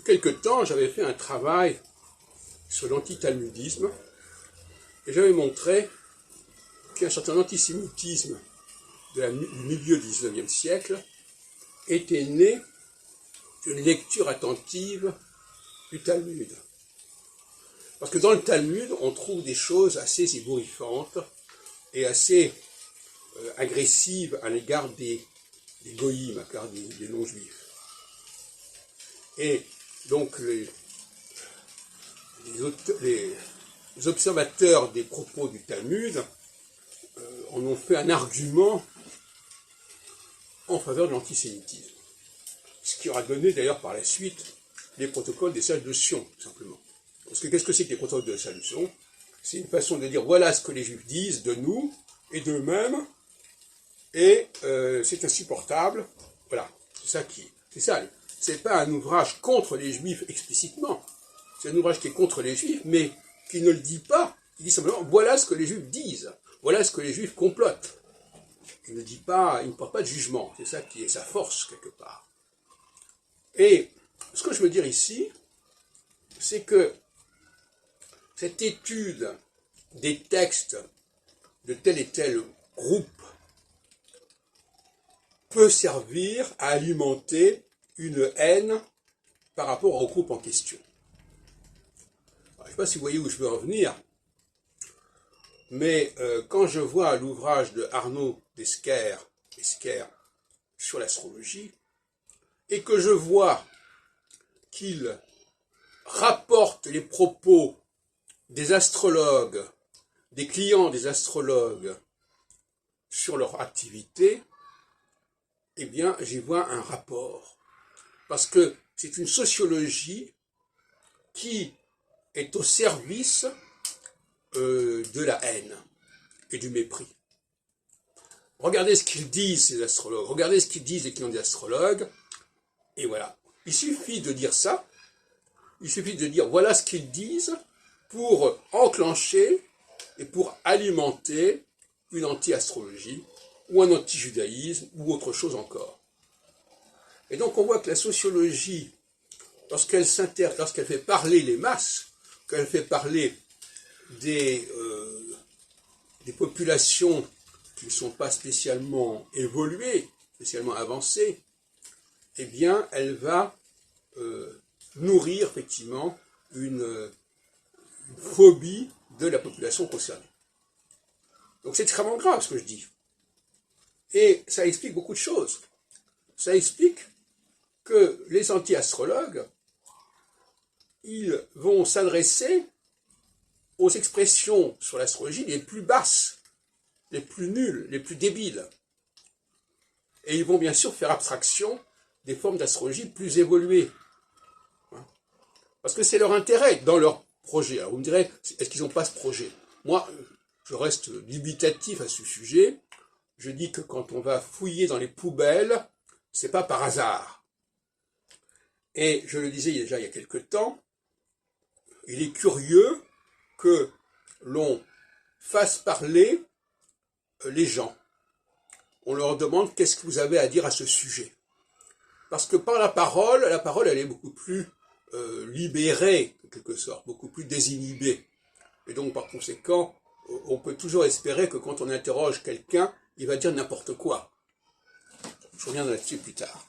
quelque temps, j'avais fait un travail sur l'antitalmudisme et j'avais montré qu'un certain antisémitisme du milieu du XIXe siècle était né d'une lecture attentive du Talmud. Parce que dans le Talmud, on trouve des choses assez ébouriffantes et assez agressives à l'égard des goïms, à l'égard des non-juifs. Et donc les observateurs des propos du Talmud en ont fait un argument en faveur de l'antisémitisme. Ce qui aura donné d'ailleurs par la suite les protocoles des sages de Sion, tout simplement. Parce que qu'est-ce que c'est que les protocoles des sages de Sion? C'est une façon de dire voilà ce que les Juifs disent de nous et d'eux-mêmes, et c'est insupportable. Voilà, c'est ça. C'est pas un ouvrage contre les Juifs explicitement. C'est un ouvrage qui est contre les Juifs, mais qui ne le dit pas. Il dit simplement voilà ce que les Juifs disent, voilà ce que les Juifs complotent. Il ne dit pas, il ne porte pas de jugement. C'est ça qui est sa force quelque part. Et ce que je veux dire ici, c'est que cette étude des textes de tel et tel groupe peut servir à alimenter une haine par rapport au groupe en question. Alors, je ne sais pas si vous voyez où je veux en venir, mais quand je vois l'ouvrage de Arnaud Esquer sur l'astrologie, et que je vois qu'il rapporte les propos des astrologues, des clients des astrologues sur leur activité, eh bien, j'y vois un rapport. Parce que c'est une sociologie qui est au service de la haine et du mépris. Regardez ce qu'ils disent, ces astrologues. Regardez ce qu'ils disent les clients des astrologues. Et voilà. Il suffit de dire ça. Il suffit de dire voilà ce qu'ils disent pour enclencher et pour alimenter une anti-astrologie ou un anti-judaïsme ou autre chose encore. Et donc on voit que la sociologie, lorsqu'elle fait parler les masses, qu'elle fait parler des populations qui ne sont pas spécialement évoluées, spécialement avancées, eh bien elle va nourrir effectivement une phobie de la population concernée. Donc c'est extrêmement grave ce que je dis. Et ça explique beaucoup de choses. Ça explique que les anti-astrologues, ils vont s'adresser aux expressions sur l'astrologie les plus basses, les plus nulles, les plus débiles. Et ils vont bien sûr faire abstraction des formes d'astrologie plus évoluées. Parce que c'est leur intérêt dans leur projet. Alors vous me direz, est-ce qu'ils n'ont pas ce projet? Moi, je reste dubitatif à ce sujet. Je dis que quand on va fouiller dans les poubelles, c'est pas par hasard. Et je le disais déjà il y a quelque temps, il est curieux que l'on fasse parler les gens. On leur demande qu'est-ce que vous avez à dire à ce sujet. Parce que par la parole elle est beaucoup plus libérée, en quelque sorte, beaucoup plus désinhibée. Et donc par conséquent, on peut toujours espérer que quand on interroge quelqu'un, il va dire n'importe quoi. Je reviens là-dessus plus tard.